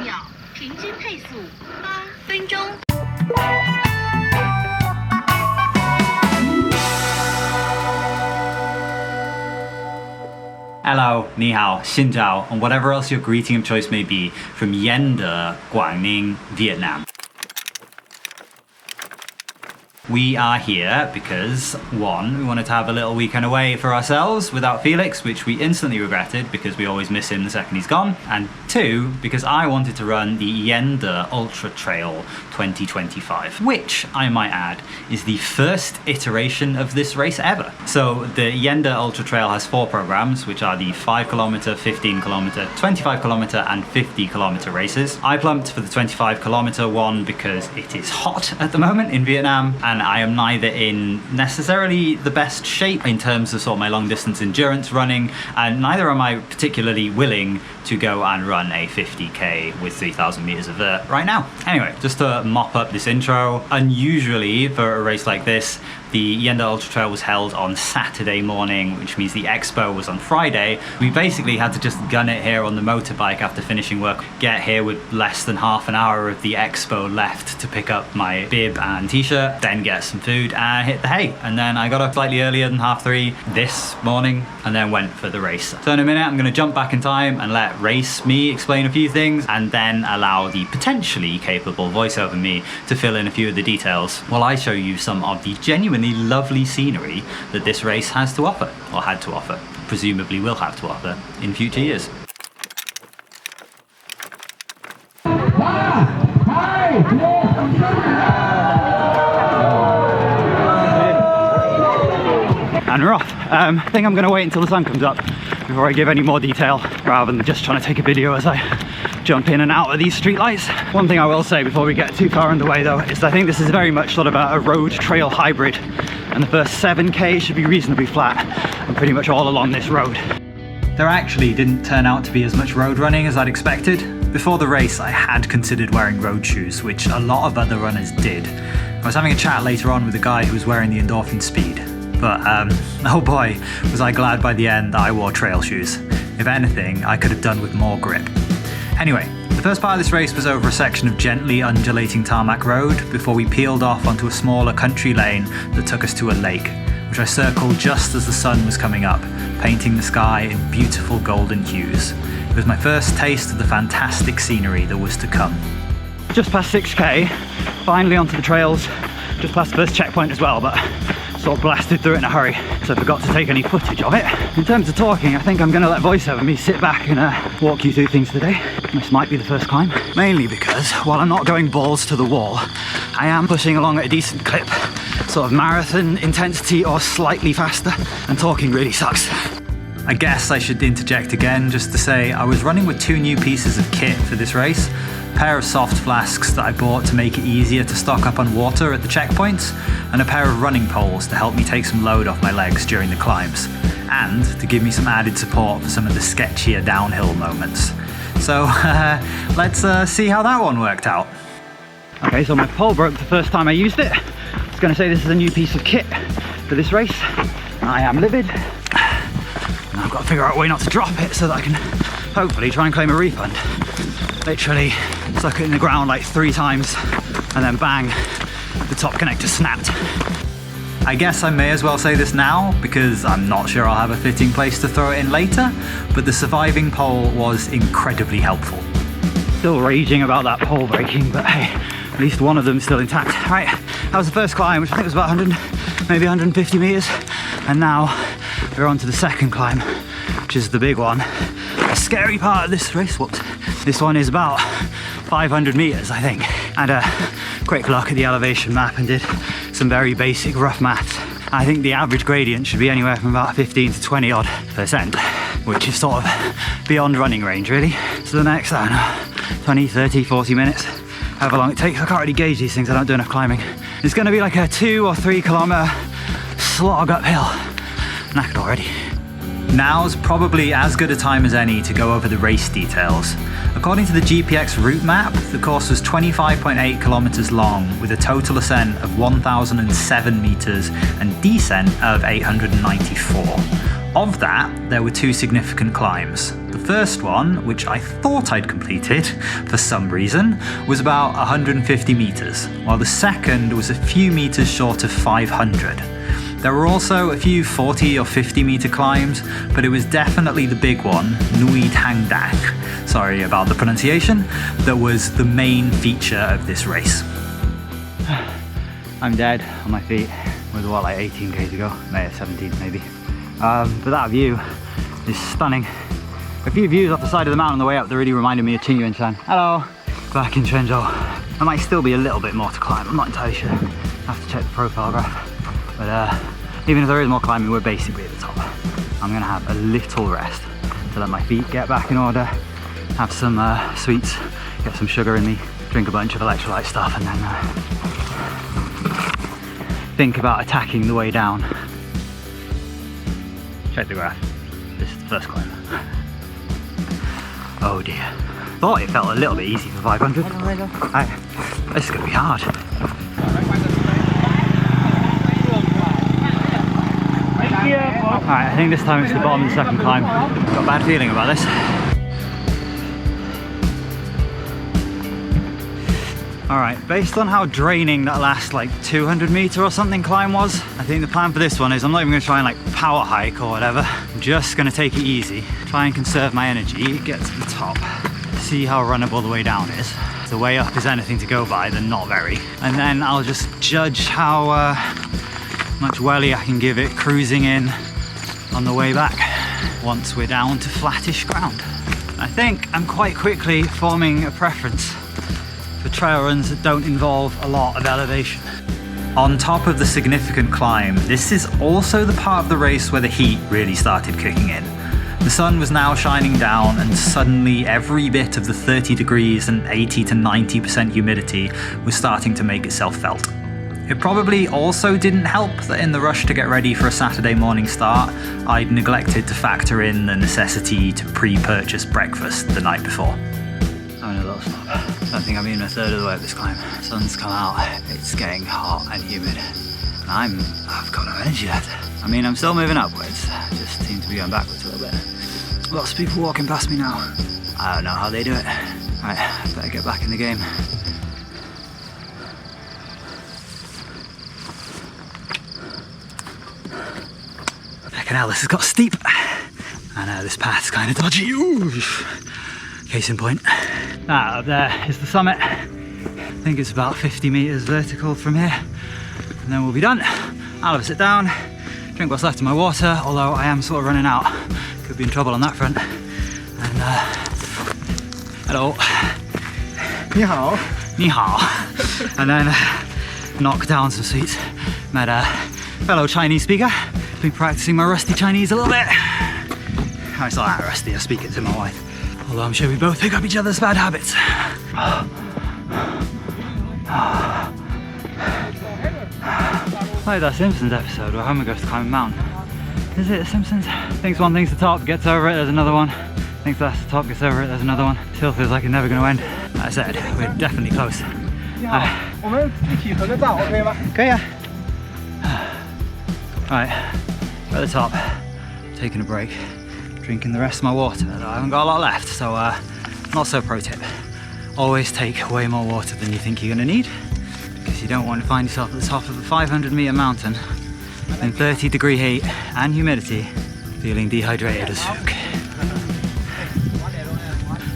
秒，平均配速8分钟。Hello, ni hao, xin chào, and whatever else your greeting of choice may be from Yên Tử, Quảng Ninh, Vietnam. We are here because, one, we wanted to have a little weekend away for ourselves without Felix, which we instantly regretted because we always miss him the second he's gone. And two, because I wanted to run the Yên Tử Ultra Trail 2025, which, I might add, is the first iteration of this race ever. So the Yên Tử Ultra Trail has 4 programs, which are the 5km, 15km, 25km and 50km races. I plumped for the 25km one because it is hot at the moment in Vietnam, and I am neither in necessarily the best shape in terms of sort of my long distance endurance running, and neither am I particularly willing to go and run a 50k with 3,000 meters of vert right now. Anyway, just to mop up this intro, unusually for a race like this, the Yên Tử Ultra Trail was held on Saturday morning, which means the expo was on Friday. We basically had to just gun it here on the motorbike after finishing work, get here with less than half an hour of the expo left to pick up my bib and t-shirt, then get some food and hit the hay. And then I got up slightly earlier than 3:30 this morning and then went for the race. So in a minute, I'm gonna jump back in time and let race me explain a few things, and then allow the potentially capable voiceover me to fill in a few of the details while I show you some of the genuinely lovely scenery that this race has to offer, or had to offer, presumably will have to offer in future years. And we're off. I think I'm going to wait until the sun comes up before I give any more detail, rather than just trying to take a video as I jump in and out of these streetlights. One thing I will say before we get too far underway though, is I think this is very much sort of a road trail hybrid, and the first 7k should be reasonably flat and pretty much all along this road. There actually didn't turn out to be as much road running as I'd expected. Before the race I had considered wearing road shoes, which a lot of other runners did. I was having a chat later on with a guy who was wearing the Endorphin Speed, but oh boy was I glad by the end that I wore trail shoes. If anything, I could have done with more grip. Anyway, the first part of this race was over a section of gently undulating tarmac road before we peeled off onto a smaller country lane that took us to a lake, which I circled just as the sun was coming up, painting the sky in beautiful golden hues. It was my first taste of the fantastic scenery that was to come. Just past 6k, finally onto the trails, just past the first checkpoint as well, but sort of blasted through it in a hurry, so I forgot to take any footage of it. In terms of talking, I think I'm going to let voiceover me sit back and walk you through things today. This might be the first climb, mainly because while I'm not going balls to the wall, I am pushing along at a decent clip, sort of marathon intensity or slightly faster, and talking really sucks. I guess I should interject again just to say I was running with 2 new pieces of kit for this race. A pair of soft flasks that I bought to make it easier to stock up on water at the checkpoints, and a pair of running poles to help me take some load off my legs during the climbs, and to give me some added support for some of the sketchier downhill moments. So let's see how that one worked out. Okay, so my pole broke the first time I used it. I was going to say this is a new piece of kit for this race. I am livid. And I've got to figure out a way not to drop it so that I can hopefully try and claim a refund. Literally stuck it in the ground like 3 times and then bang, the top connector snapped. I guess I may as well say this now because I'm not sure I'll have a fitting place to throw it in later, but the surviving pole was incredibly helpful. Still raging about that pole breaking, but hey, at least one of them is still intact. Right, that was the first climb, which I think was about 100, maybe 150 meters, and now we're on to the second climb, which is the big one. The scary part of this race, whoops. This one is about 500 meters, I think. And a quick look at the elevation map and did some very basic rough maths. I think the average gradient should be anywhere from about 15 to 20 odd %, which is sort of beyond running range, really. So the next, I don't know, 20, 30, 40 minutes, however long it takes. I can't really gauge these things, I don't do enough climbing. It's gonna be like a 2 or 3 kilometer slog uphill. Knackered already. Now's probably as good a time as any to go over the race details. According to the GPX route map, the course was 25.8 kilometers long with a total ascent of 1,007 meters and descent of 894. Of that, there were 2 significant climbs. The first one, which I thought I'd completed for some reason, was about 150 meters, while the second was a few meters short of 500. There were also a few 40 or 50 meter climbs, but it was definitely the big one, Nui Tang Dak, sorry about the pronunciation, that was the main feature of this race. I'm dead on my feet with what, like 18 k's ago, maybe 17 maybe. But that view is stunning. A few views off the side of the mountain on the way up that really reminded me of Qingyuanshan. Hello! Back in Quanzhou. There might still be a little bit more to climb, I'm not entirely sure. I have to check the profile graph. But even if there is more climbing, we're basically at the top. I'm gonna have a little rest to let my feet get back in order, have some sweets, get some sugar in me, drink a bunch of electrolyte stuff, and then think about attacking the way down. Check the graph. This is the first climb. Oh dear. Thought it felt a little bit easy for 500. This is gonna be hard. Alright, I think this time it's the bottom of the second climb. Got a bad feeling about this. Alright, based on how draining that last like 200 meter or something climb was, I think the plan for this one is I'm not even going to try and like power hike or whatever. I'm just going to take it easy, try and conserve my energy, get to the top, see how runnable the way down is. If the way up is anything to go by, then not very. And then I'll just judge how much welly I can give it cruising in on the way back once we're down to flattish ground. I think I'm quite quickly forming a preference for trail runs that don't involve a lot of elevation. On top of the significant climb, this is also the part of the race where the heat really started kicking in. The sun was now shining down, and suddenly every bit of the 30 degrees and 80 to 90% humidity was starting to make itself felt. It probably also didn't help that in the rush to get ready for a Saturday morning start, I'd neglected to factor in the necessity to pre-purchase breakfast the night before. Having a little stop. I don't think I'm even a third of the way up this climb. The sun's come out, it's getting hot and humid, and I've got no energy left. I mean, I'm still moving upwards, I just seem to be going backwards a little bit. Lots of people walking past me now. I don't know how they do it. Right, I better get back in the game. Fucking hell, this has got steep. I know, this path's kind of dodgy. Ooh. Case in point. That up there is the summit. I think it's about 50 meters vertical from here, and then we'll be done. I'll have a sit down, drink what's left of my water, although I am sort of running out. Could be in trouble on that front. And hello. Ni hao. Ni hao. And then knock down some sweets. Met a fellow Chinese speaker. Been practicing my rusty Chinese a little bit. It's not that rusty, I speak it to my wife. Although I'm sure we both pick up each other's bad habits. Like that Simpsons episode where Homer goes to climb a mountain. Is it Simpsons? Thinks one thing's the top, gets over it, there's another one. Thinks that's the top, gets over it, there's another one. Still feels like it's never going to end. Like I said, we're definitely close. Right, we're at the top, taking a break. Drinking the rest of my water, though I haven't got a lot left, so not so pro tip. Always take way more water than you think you're going to need, because you don't want to find yourself at the top of a 500 meter mountain in 30 degree heat and humidity, feeling dehydrated as fuck.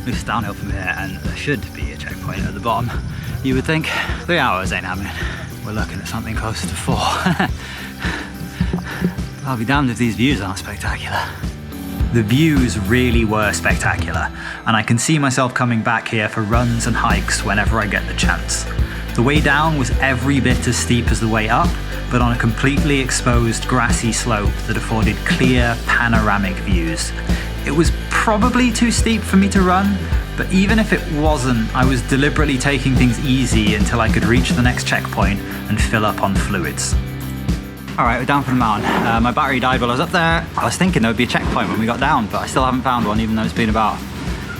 This is downhill from here, and there should be a checkpoint at the bottom. You would think 3 hours ain't happening. We're looking at something closer to 4. I'll be damned if these views aren't spectacular. The views really were spectacular, and I can see myself coming back here for runs and hikes whenever I get the chance. The way down was every bit as steep as the way up, but on a completely exposed grassy slope that afforded clear, panoramic views. It was probably too steep for me to run, but even if it wasn't, I was deliberately taking things easy until I could reach the next checkpoint and fill up on fluids. Alright, we're down from the mountain. My battery died while I was up there. I was thinking there would be a checkpoint when we got down, but I still haven't found one, even though it's been about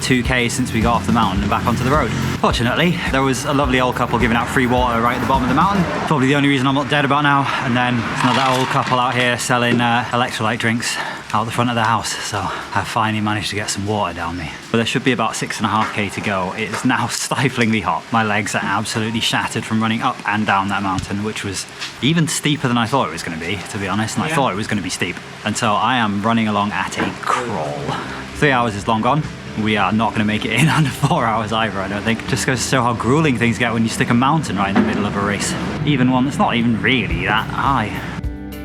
2k since we got off the mountain and back onto the road. Fortunately, there was a lovely old couple giving out free water right at the bottom of the mountain. Probably the only reason I'm not dead about now. And then there's another old couple out here selling electrolyte drinks. out the front of the house, so I've finally managed to get some water down me. But there should be about 6.5k to go. It is now stiflingly hot. My legs are absolutely shattered from running up and down that mountain, which was even steeper than I thought it was going to be honest, and I thought it was going to be steep. And so I am running along at a crawl. 3 hours is long gone. We are not going to make it in under 4 hours either, I don't think. Just goes to show how grueling things get when you stick a mountain right in the middle of a race. Even one that's not even really that high.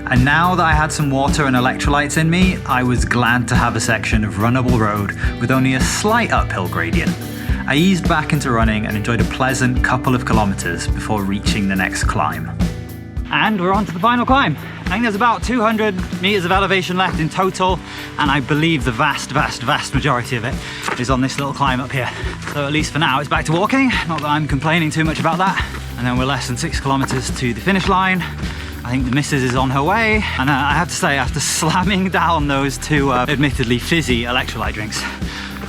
And now that I had some water and electrolytes in me, I was glad to have a section of runnable road with only a slight uphill gradient. I eased back into running and enjoyed a pleasant couple of kilometers before reaching the next climb. And we're on to the final climb. I think there's about 200 meters of elevation left in total, and I believe the vast majority of it is on this little climb up here. So at least for now it's back to walking, not that I'm complaining too much about that. And then we're less than 6 kilometers to the finish line. I think the missus is on her way, and I have to say, after slamming down those two admittedly fizzy electrolyte drinks,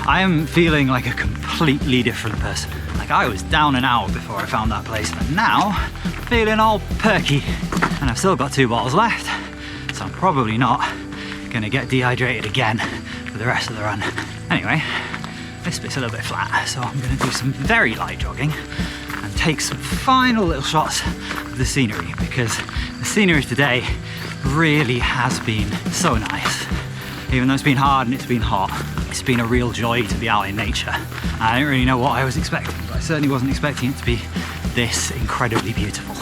I am feeling like a completely different person. Like, I was down and out before I found that place, but now feeling all perky. And I've still got 2 bottles left, so I'm probably not gonna get dehydrated again for the rest of the run. Anyway, this bit's a little bit flat, so I'm gonna do some very light jogging and take some final little shots of the scenery, because the scenery today really has been so nice. Even though it's been hard and it's been hot, it's been a real joy to be out in nature. I didn't really know what I was expecting, but I certainly wasn't expecting it to be this incredibly beautiful.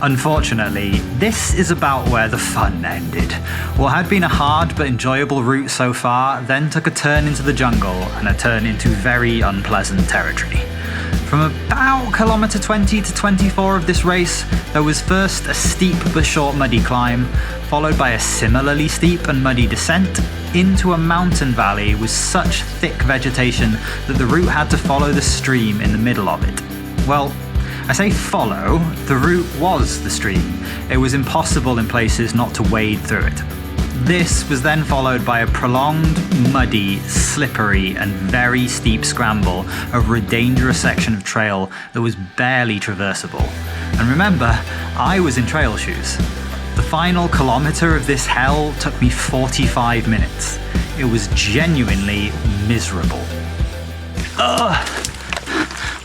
Unfortunately, this is about where the fun ended. What had been a hard but enjoyable route so far then took a turn into the jungle and a turn into very unpleasant territory. From about kilometer 20 to 24 of this race, there was first a steep but short muddy climb, followed by a similarly steep and muddy descent into a mountain valley with such thick vegetation that the route had to follow the stream in the middle of it. Well, I say follow, the route was the stream. It was impossible in places not to wade through it. This was then followed by a prolonged, muddy, slippery and very steep scramble over a dangerous section of trail that was barely traversable. And remember, I was in trail shoes. The final kilometer of this hell took me 45 minutes. It was genuinely miserable.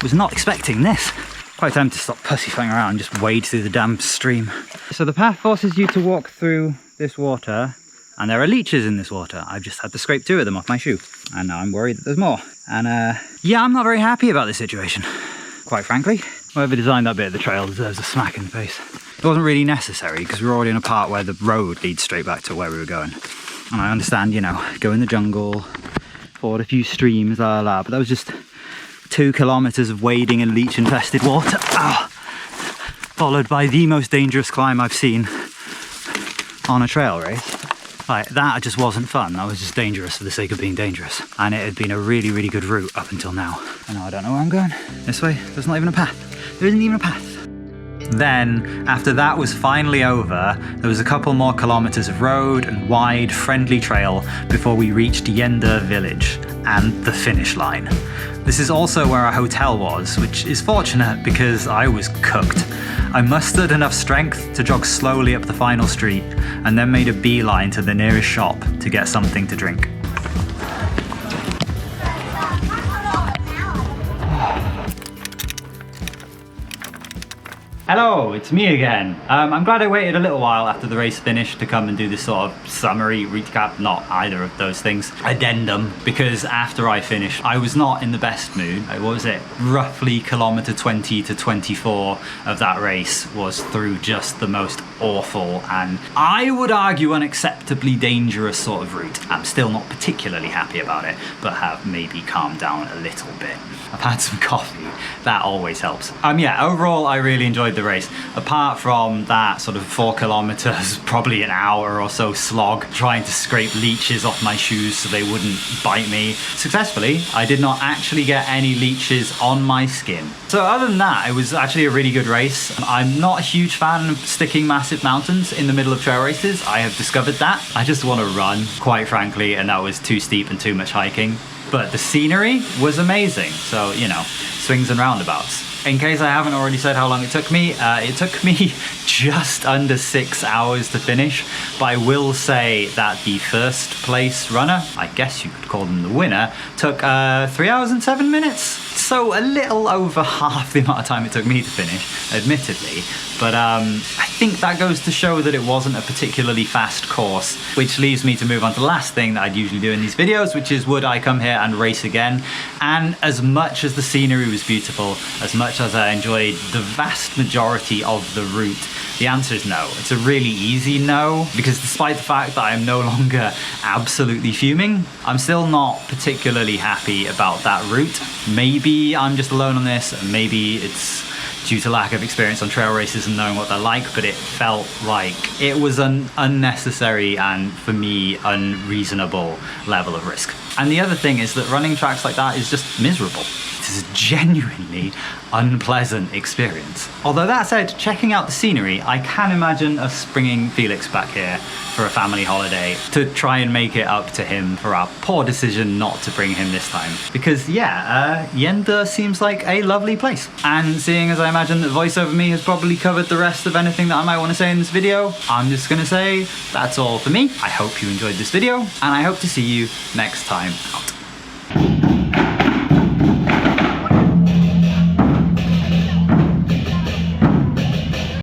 Was not expecting this. Quite tempted to stop pussyfooting around and just wade through the damn stream. So the path forces you to walk through this water, and there are leeches in this water. I've just had to scrape 2 of them off my shoe, and now I'm worried that there's more. And yeah, I'm not very happy about this situation, quite frankly. Whoever designed that bit of the trail deserves a smack in the face. It wasn't really necessary, because we were already in a part where the road leads straight back to where we were going. And I understand, you know, go in the jungle, ford a few streams, but that was just 2 kilometers of wading in leech infested water, followed by the most dangerous climb I've seen on a trail race. Like, that just wasn't fun. That was just dangerous for the sake of being dangerous. And it had been a really good route up until now. And now I don't know where I'm going. This way, there's not even a path. There isn't even a path. Then, after that was finally over, there was a couple more kilometers of road and wide, friendly trail before we reached Yenda village and the finish line. This is also where our hotel was, which is fortunate because I was cooked. I mustered enough strength to jog slowly up the final street and then made a beeline to the nearest shop to get something to drink. Hello, it's me again. I'm glad I waited a little while after the race finished to come and do this sort of summary recap, not either of those things, addendum, because after I finished, I was not in the best mood. What was it? Roughly kilometer 20 to 24 of that race was through just the most awful and I would argue unacceptably dangerous sort of route. I'm still not particularly happy about it, but have maybe calmed down a little bit. I've had some coffee, that always helps. Yeah, overall I really enjoyed the race. Apart from that sort of 4 kilometers, probably an hour or so slog, trying to scrape leeches off my shoes so they wouldn't bite me. Successfully, I did not actually get any leeches on my skin. So other than that, it was actually a really good race. I'm not a huge fan of sticking massive mountains in the middle of trail races. I have discovered that. I just want to run, quite frankly, and that was too steep and too much hiking. But the scenery was amazing. So, you know, swings and roundabouts. In case I haven't already said how long it took me just under 6 hours to finish, but I will say that the first place runner, I guess you could call them the winner, took 3 hours and 7 minutes. So a little over half the amount of time it took me to finish, admittedly. But I think that goes to show that it wasn't a particularly fast course, which leaves me to move on to the last thing that I'd usually do in these videos, which is would I come here and race again? And as much as the scenery was beautiful, as much as I enjoyed the vast majority of the route, the answer is no. It's a really easy no, because despite the fact that I'm no longer absolutely fuming, I'm still not particularly happy about that route. Maybe I'm just alone on this, and maybe it's due to lack of experience on trail races and knowing what they're like, but it felt like it was an unnecessary and, for me, unreasonable level of risk. And the other thing is that running tracks like that is just miserable. It is a genuinely unpleasant experience. Although that said, checking out the scenery, I can imagine us bringing Felix back here for a family holiday to try and make it up to him for our poor decision not to bring him this time. Because yeah, Yenda seems like a lovely place. And seeing as I imagine that voice over me has probably covered the rest of anything that I might want to say in this video, I'm just gonna say that's all for me. I hope you enjoyed this video, and I hope to see you next time out.